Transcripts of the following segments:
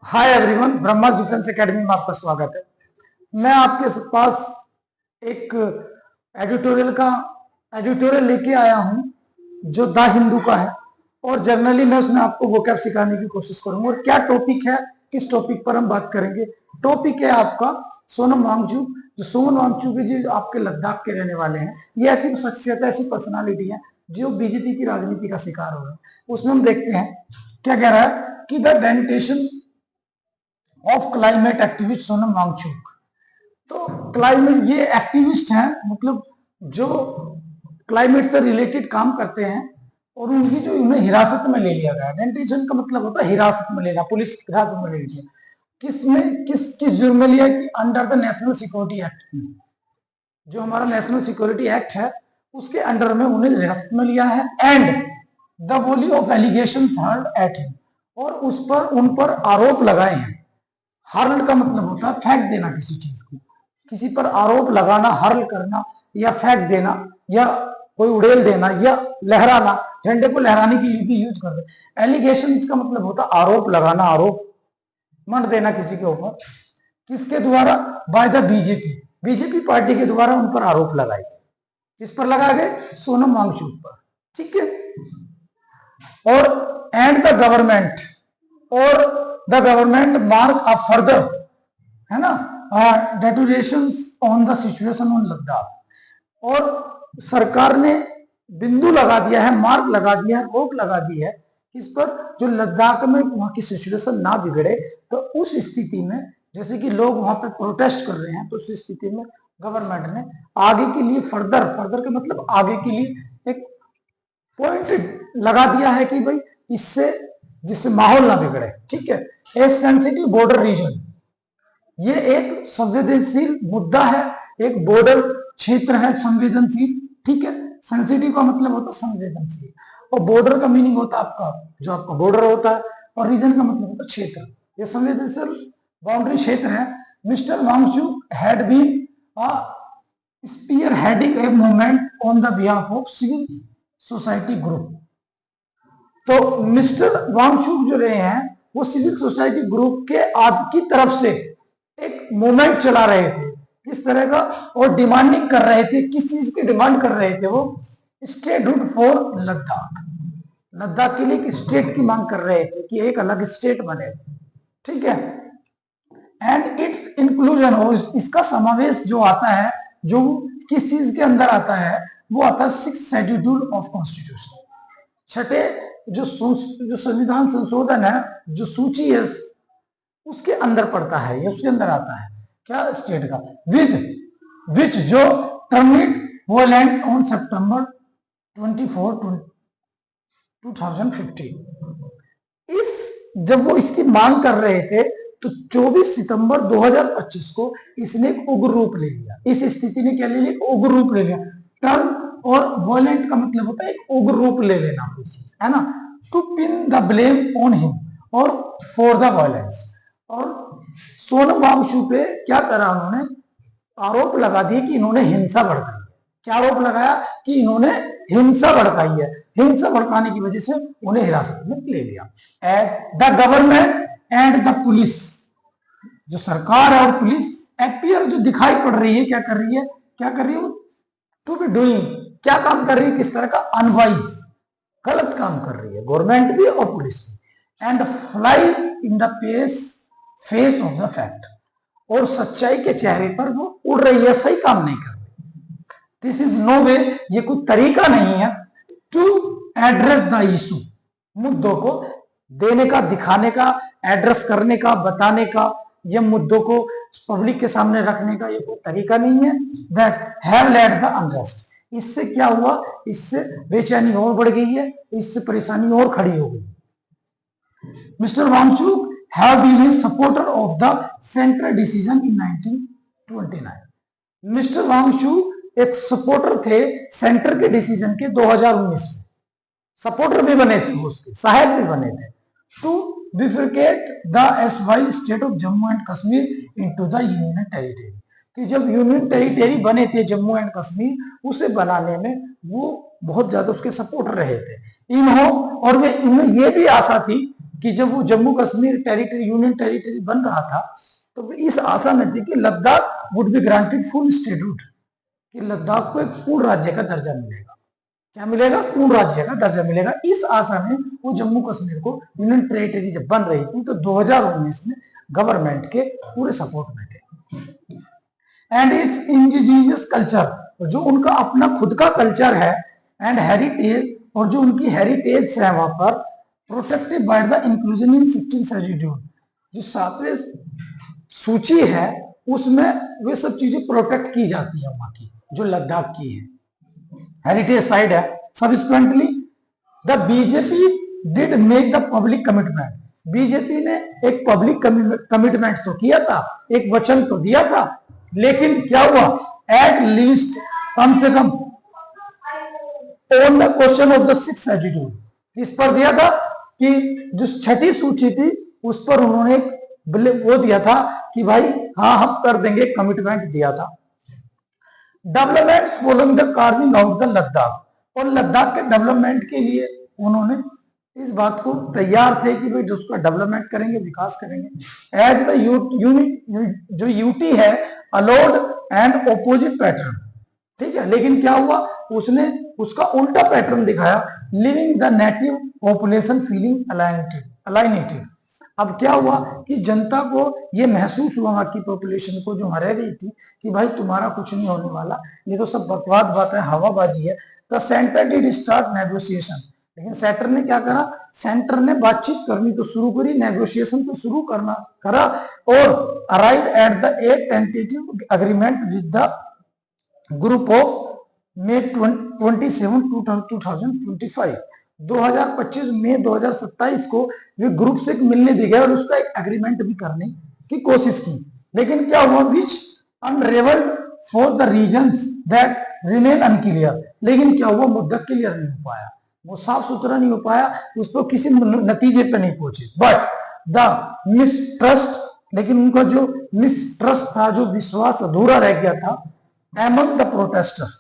Hi everyone, Brahma's defence academy में आपका स्वागत है। मैं आपके पास एक एडिटोरियल लेके आया हूं जो द हिंदू का है और जनरली मैं उसमें आपको वोकैब सिखाने की कोशिश करूंगा। और क्या टॉपिक है, किस टॉपिक पर हम बात करेंगे? टॉपिक है आपका सोनम वांगचुक। जो सोनम वांगचुक है जी, आपके लद्दाख के रहने वाले हैं। ये ऐसी शख्सियत है, ऐसी पर्सनालिटी है जो बीजेपी की राजनीति का शिकार हो रहा है। उसमें हम देखते हैं क्या कह रहा है कि the detention of climate activist Sonam Wangchuk. तो क्लाइमेट, ये एक्टिविस्ट हैं, मतलब जो क्लाइमेट से रिलेटेड काम करते हैं और उनकी जो उन्हें हिरासत में ले लिया गया। डेटेंशन का मतलब होता है हिरासत में लेना, पुलिस हिरासत में ले लिया। किस में किस जुर्म में लिया कि under the national security act, जो हमारा नेशनल सिक्योरिटी एक्ट है उसके अंडर में उन्हें हिरासत में लिया है। And the volley of allegation hurled at him, और उन पर आरोप लगाए हैं। हर्ल का मतलब होता है फेंक देना किसी चीज को, किसी पर आरोप लगाना, हर्ल करना या फेंक देना या कोई उड़ेल देना या लहराना, झंडे को लहराने की भी यूज कर दे। एलिगेशन का मतलब होता है आरोप लगाना, आरोप मत देना किसी के ऊपर। किसके द्वारा? बाय द बीजेपी पार्टी के द्वारा उन पर आरोप लगाए गए। किस पर लगाए गए? सोनम वांगचुक पर। ठीक है। और एंड द गवर्नमेंट, और the government mark a further, है ना, deteriorations on the situation on Ladakh. और सरकार ने बिंदु लगा दिया है, मार्क लगा दिया है, रोक लगा दी है इस पर, जो लद्दाख में वहां की सिचुएशन ना बिगड़े। तो उस स्थिति में, जैसे कि लोग वहां पे प्रोटेस्ट कर रहे हैं, तो उस स्थिति में गवर्नमेंट ने आगे के लिए फर्दर का मतलब आगे के लिए एक पॉइंट लगा दिया है कि भाई इससे, जिससे माहौल ना बिगड़े। ठीक है। ए सेंसिटिव बॉर्डर रीजन, ये एक संवेदनशील मुद्दा है, एक बॉर्डर क्षेत्र है संवेदनशील। ठीक है। सेंसिटिव का मतलब होता है संवेदनशील, और बॉर्डर का मीनिंग होता है आपका, जो आपका बॉर्डर होता है, और रीजन का मतलब होता है क्षेत्र। ये संवेदनशील बाउंड्री क्षेत्र है। Mister Wangchuk had been spearheading a movement on the behalf of civil society group. तो मिस्टर वांगचुक जो रहे हैं वो सिविल सोसाइटी ग्रुप के आज की तरफ से एक मूवमेंट चला रहे थे। किस तरह का? और डिमांडिंग कर रहे थे। किस चीज की डिमांड कर रहे थे वो? Statehood for Ladakh. लद्दाख के लिए एक स्टेट की मांग कर रहे थे कि एक अलग स्टेट बने। ठीक है। एंड इट्स इंक्लूजन, और इसका समावेश जो आता है, जो किस चीज के अंदर आता है, वो आता है 6th शेड्यूल ऑफ कॉन्स्टिट्यूशन। छठे जो संविधान संशोधन है, जो सूची है, उसके अंदर पड़ता है, ये उसके अंदर आता है। क्या? स्टेट का। विद विच, जो टर्मिनेट वोलेंट ऑन सितंबर 24, 2015। इस जब वो इसकी मांग कर रहे थे तो 24 सितंबर 2025 को इसने एक उग्र रूप ले लिया। इस स्थिति ने क्या ले लिया? उग्र रूप ले लिया। टर्म और वोलेंट का मतलब होता है एक उग्र रूप ले लेना कोई चीज, है ना। To pin the blame on him और फॉर द वायलेंस। और सोनम वांगचुक पे क्या करा उन्होंने? आरोप लगा दिए कि इन्होंने हिंसा भड़काई। क्या आरोप लगाया? कि इन्होंने हिंसा भड़काई है। हिंसा भड़काने की वजह से उन्हें हिरासत में ले लिया। The government and the police, जो सरकार है और पुलिस एपियर जो दिखाई पड़ रही है, क्या कर रही है? टू बी डूइंग, क्या काम कर रही है? किस तरह का? अनवाइज, गलत काम कर रही है, गवर्नमेंट भी और पुलिस भी। And flies in the face of the fact, और सच्चाई के चेहरे पर वो उड़ रही है, सही काम नहीं कर रही। दिस इज नो वे, ये कोई तरीका नहीं है टू एड्रेस द इशू, मुद्दों को देने का, दिखाने का, एड्रेस करने का, बताने का, ये मुद्दों को पब्लिक के सामने रखने का ये कोई तरीका नहीं है। That have led the unrest, इससे क्या हुआ? इससे बेचैनी और बढ़ गई है, इससे परेशानी और खड़ी हो गई। Mister Wangchuk have been a supporter of the central decision in 1929। Mister Wangchuk एक सपोर्टर थे सेंटर के डिसीजन के 2019 में। सपोर्टर भी बने थे, उसके सहायक भी बने थे। टू बिफिकेट द एसवाइज state of Jammu and Kashmir into the union territory, कि जब यूनियन टेरिटरी बने थे जम्मू एंड कश्मीर, उसे बनाने में वो बहुत ज्यादा उसके सपोर्टर रहे थे। इन्हों और वे, इनमें ये भी आशा थी कि जब वो Jammu Kashmir territory union territory बन रहा था तो वो इस आशा में थी कि Ladakh would be granted full statehood, कि लद्दाख को एक पूर्ण राज्य का दर्जा मिलेगा। क्या मिलेगा? पूर्ण राज्य का दर्जा मिलेगा। इस आशा में वो जम्मू कश्मीर को यूनियन टेरिटरी जब बन रही थी तो 2019 में गवर्नमेंट के पूरे सपोर्ट में थे। एंड इट इंडिजिनियस कल्चर, जो उनका अपना खुद का कल्चर है, एंड हेरिटेज, और जो उनकी हेरिटेज है वहां पर, protected by the inclusion in 16 schedule, जो 7वें सूची है उसमें वे सब चीजें प्रोटेक्ट की जाती है वहां की, जो लद्दाख की है, हेरिटेज साइड है। Subsequently the BJP did make the public commitment, BJP ने एक पब्लिक कमिटमेंट तो किया था, एक वचन तो दिया था, लेकिन क्या हुआ? एट लीस्ट, कम से कम, on the question of the 6th schedule, किस पर दिया था? कि जो 6ठी सूची थी उस पर उन्होंने वो दिया था कि भाई हाँ हम कर देंगे, कमिटमेंट दिया था। Development following the carving out the Ladakh, और लद्दाख के डेवलपमेंट के लिए उन्होंने इस बात को तैयार थे कि भाई उसका डेवलपमेंट करेंगे, विकास करेंगे। एज द यूनिट, जो यूटी है, अलाउड एंड ऑपोजिट पैटर्न, ठीक है, लेकिन क्या हुआ? उसने उसका उल्टा पैटर्न दिखाया, leaving the native population feeling alienated. अब क्या हुआ कि जनता को ये महसूस हुआ, वहां की पॉपुलेशन को जो रह रही थी, कि भाई तुम्हारा कुछ नहीं होने वाला, ये तो सब बकवास बात है, हवाबाजी है। The centre did start negotiation, लेकिन सेंटर ने क्या करा? सेंटर ने बातचीत करनी तो शुरू करी, नेगोशिएशन तो शुरू करा, और arrive at the A tentative agreement with the group of May 27, 2025, 2025 मई 2027 को वे ग्रुप से मिलने भी गए और उसका एक एग्रीमेंट भी करने की कोशिश की, लेकिन क्या हुआ? Which unravelled for the reasons that remain unclear, लेकिन क्या हुआ? मुद्दा क्लियर नहीं हो पाया, वो साफ सुथरा नहीं हो पाया, उस पर किसी नतीजे पे नहीं पहुंचे। बट द मिसट्रस्ट, लेकिन उनका जो मिसट्रस्ट था, जो विश्वास अधूरा रह गया था, एमंग द प्रोटेस्टर,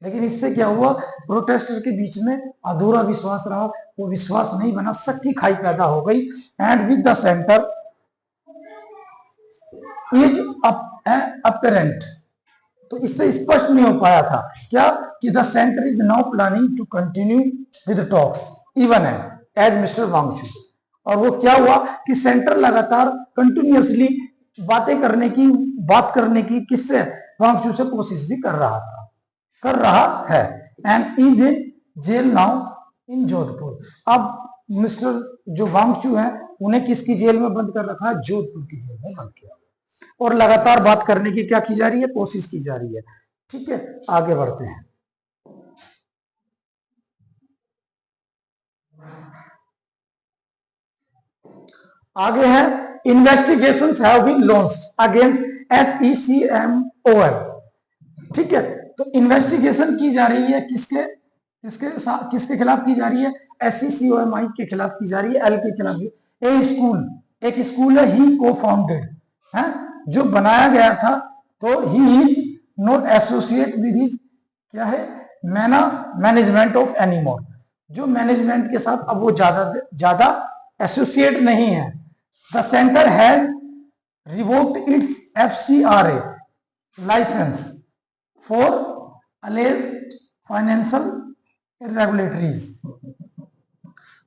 लेकिन इससे क्या हुआ? प्रोटेस्टर के बीच में अधूरा विश्वास रहा, वो विश्वास नहीं बना, शक की खाई पैदा हो गई। And with the centre is apparent, तो इससे स्पष्ट नहीं हो पाया था क्या? कि the centre is now planning to continue with talks even as mister Wangchuk, और वो क्या हुआ कि सेंटर लगातार कंटिन्यूअसली बात करने की किससे? वांगचू से कोशिश भी कर रहा है। And is in jail now in Jodhpur, अब मिस्टर जो वांगचू है उन्हें किसकी जेल में बंद कर रखा है? जोधपुर की जेल में बंद किया, और लगातार बात करने की क्या की जा रही है? कोशिश की जा रही है। ठीक है, आगे बढ़ते हैं। आगे है investigations have been launched against SECMOL। ठीक है, तो इन्वेस्टिगेशन की जा रही है किसके खिलाफ की जा रही है? SECMOL के खिलाफ की जा रही है, एल के खिलाफ। एक स्कूल है ही को फाउंडेड है, जो बनाया गया था, तो he is not associate with his क्या है? मैनेजमेंट ऑफ एनीमोर, जो मैनेजमेंट के साथ अब वो ज्यादा एसोसिएट नहीं है। The centre has revoked its FCRA licence for alleged financial irregularities.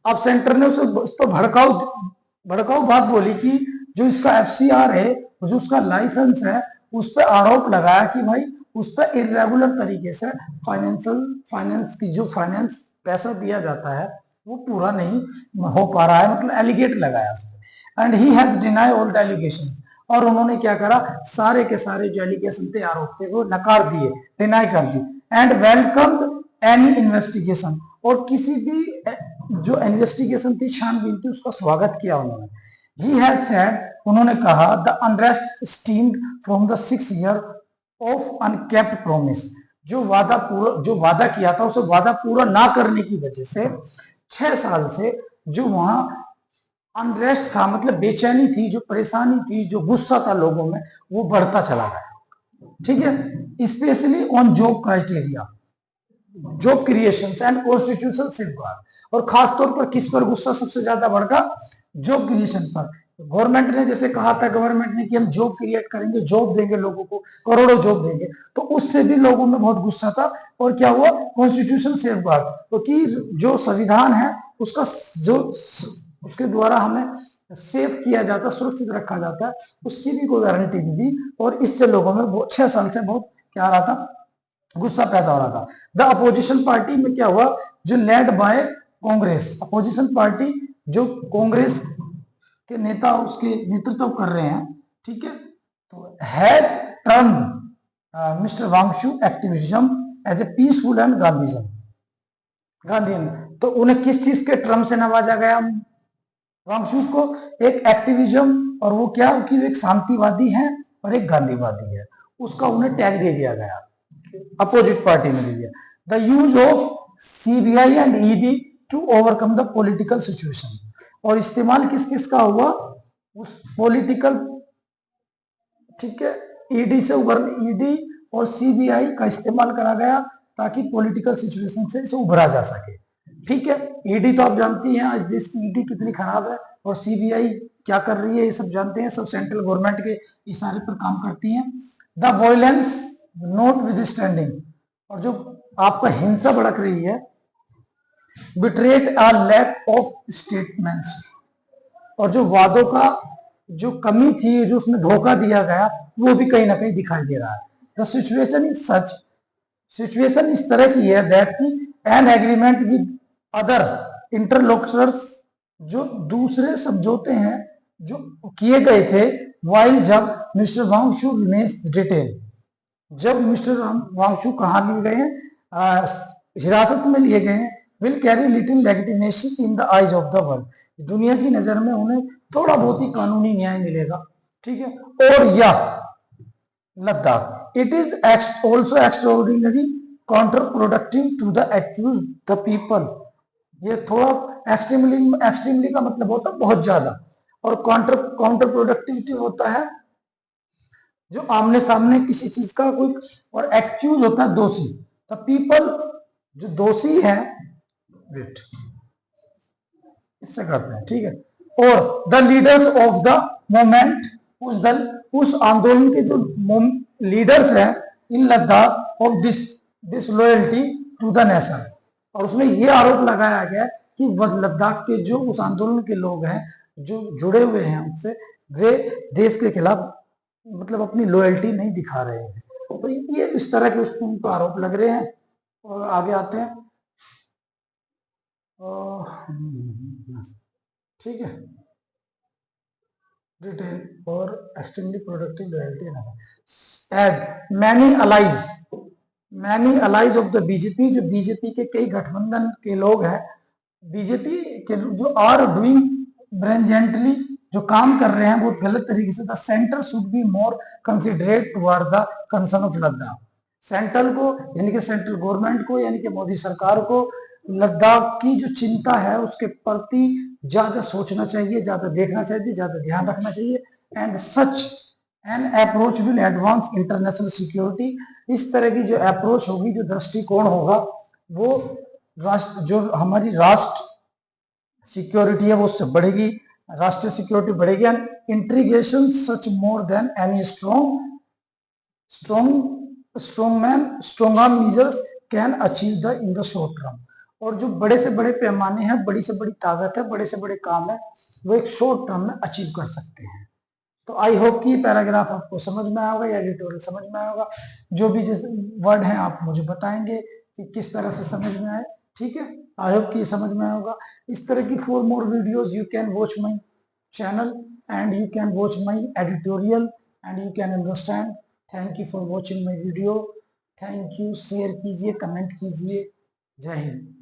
अब सेंटर ने उस पर भड़काऊ बात बोली कि जो इसका FCR है, जो उसका लाइसेंस है, उस पर आरोप लगाया कि भाई उस पर इरेगुलर तरीके से फाइनेंस की जो फाइनेंस पैसा दिया जाता है वो पूरा नहीं हो पा रहा है, मतलब एलिगेट लगाया उसने। And he has deny all the allegations, और उन्होंने क्या करा? सारे के सारे जो एलिगेशन थे, आरोप थे, वो नकार दिए, डिनाई कर दी। एंड वेलकम्ड एनी इन्वेस्टिगेशन, और किसी भी जो इन्वेस्टिगेशन थी, छानबीन थी, उसका स्वागत किया उन्होंने। He had said, उन्होंने कहा, the unrest stemmed from the 6 year of unkept promise, जो वादा किया था उसे वादा पूरा ना करने की वजह से 6 साल से जो वहां अनरेस्ट था, मतलब बेचैनी थी, जो परेशानी थी, जो गुस्सा था लोगों में, वो बढ़ता चला गया। ठीक है, specially on job criteria, job creation and constitution safeguard, और खासतौर पर किस पर गुस्सा सबसे ज्यादा बढ़ गया? जॉब क्रिएशन पर। गवर्नमेंट ने जैसे कहा था, गवर्नमेंट ने कि हम जॉब क्रिएट करेंगे, जॉब देंगे लोगों को, करोड़ों जॉब देंगे, तो उससे भी लोगों में बहुत गुस्सा था। और क्या हुआ, कॉन्स्टिट्यूशन सेफ गार्ड, तो कि जो संविधान है उसका जो उसके द्वारा हमें सेव किया जाता, सुरक्षित रखा जाता है, उसकी भी कोई गारंटी नहीं दी। और इससे लोगों में 6 साल से बहुत क्या आ रहा था, गुस्सा पैदा हो रहा था। द अपोजिशन पार्टी में क्या हुआ, जो led by Congress, opposition party जो कांग्रेस के नेता उसके नेतृत्व कर रहे हैं, ठीक है, तो has turn mister Wangchuk activism as a peaceful and Gandhian. तो उन्हें किस चीज के टर्म से नवाजा गया, वांगशु को? एक एक्टिविज्म, और वो क्या, कि एक शांतिवादी है और एक गांधीवादी है, उसका उन्हें टैग दे दिया गया, अपोजिट पार्टी में दे दिया। The use of CBI and ED to overcome the political situation, और इस्तेमाल किस किस का हुआ, उस पॉलिटिकल, ठीक है, ईडी से उभरने, ईडी और सीबीआई का इस्तेमाल करा गया ताकि पॉलिटिकल सिचुएशन से इसे उभरा जा सके, ठीक है। ईडी तो आप जानती हैं आज देश की ईडी कितनी खराब है, और सीबीआई क्या कर रही है ये सब जानते हैं, सब सेंट्रल गवर्नमेंट के इशारे पर काम करती हैं। The violence not with standing, और जो आपका हिंसा भड़क रही है, बिट्रेट अ लैक ऑफ स्टेटमेंट्स, और जो वादों का जो कमी थी, जो उसमें धोखा दिया गया, वो भी कहीं ना कहीं दिखाई दे रहा है। The situation is such, situation इस तरह की है दैट की एन एग्रीमेंट विद अदर इंटरलोकटर्स, जो दूसरे समझौते हैं जो किए गए थे, वाइल जब मिस्टर वांगशु रिमेन्स डिटेन, जब मिस्टर वांगशु कहाँ लिए गए हैं, हिरासत में लिए गए हैं, will carry little legitimacy in the eyes of the world, दुनिया की नजर में उन्हें थोड़ा बहुत ही कानूनी न्याय मिलेगा, ठीक है। और यह Ladakh, it is also extraordinary counter productive to the accuse the people, ये थोड़ा एक्सट्रीमली का मतलब होता है बहुत ज्यादा, और काउंटर प्रोडक्टिविटी होता है जो आमने सामने किसी चीज का कोई, और एक्यूज होता है दोषी, द पीपल जो दोषी है, वेट इससे करते हैं, ठीक है। और the leaders of the movement, उस आंदोलन के जो लीडर्स हैं in Ladakh of disloyalty to the nation, और उसमें ये आरोप लगाया गया कि लद्दाख के जो उस आंदोलन के लोग हैं जो जुड़े हुए हैं उससे, वे देश के खिलाफ मतलब अपनी लॉयल्टी नहीं दिखा रहे हैं, तो ये इस तरह के उनको आरोप लग रहे हैं। और आगे आते हैं, ठीक है, डिटेल और extremely productive loyalty as many allies of the BJP, जो बीजेपी के कई गठबंधन के लोग हैं, बीजेपी के जो आर डूइंग ब्रिलियंटली, जो काम कर रहे हैं बहुत गलत तरीके से, the centre should be more considerate toward the concern of Ladakh, central को यानी कि सेंट्रल गवर्नमेंट को यानी कि मोदी सरकार को लद्दाख की जो चिंता है उसके प्रति ज्यादा सोचना चाहिए, ज्यादा देखना चाहिए, ज्यादा ध्यान रखना चाहिए। And such an approach will advance international security, इस तरह की जो अप्रोच होगी, जो दृष्टिकोण होगा, वो जो हमारी राष्ट्र सिक्योरिटी है वो उससे बढ़ेगी, राष्ट्रीय सिक्योरिटी बढ़ेगी। And integration such more than any strong measures can achieve the in the short term, और जो बड़े से बड़े पैमाने हैं, बड़ी से बड़ी ताकत है, बड़े से बड़े काम है, वो एक शॉर्ट टर्म में अचीव कर सकते हैं। तो आई होप कि पैराग्राफ आपको समझ में आएगा या एडिटोरियल समझ में आएगा, जो भी जिस वर्ड हैं आप मुझे बताएंगे कि किस तरह से समझ में आए, ठीक है। आई होप कि समझ में आएगा। इस तरह की 4 more videos you can watch my channel and you can watch my editorial and you can understand. Thank you for watching my video. Thank you, share कीजिए, कमेंट कीजिए। जय हिंद।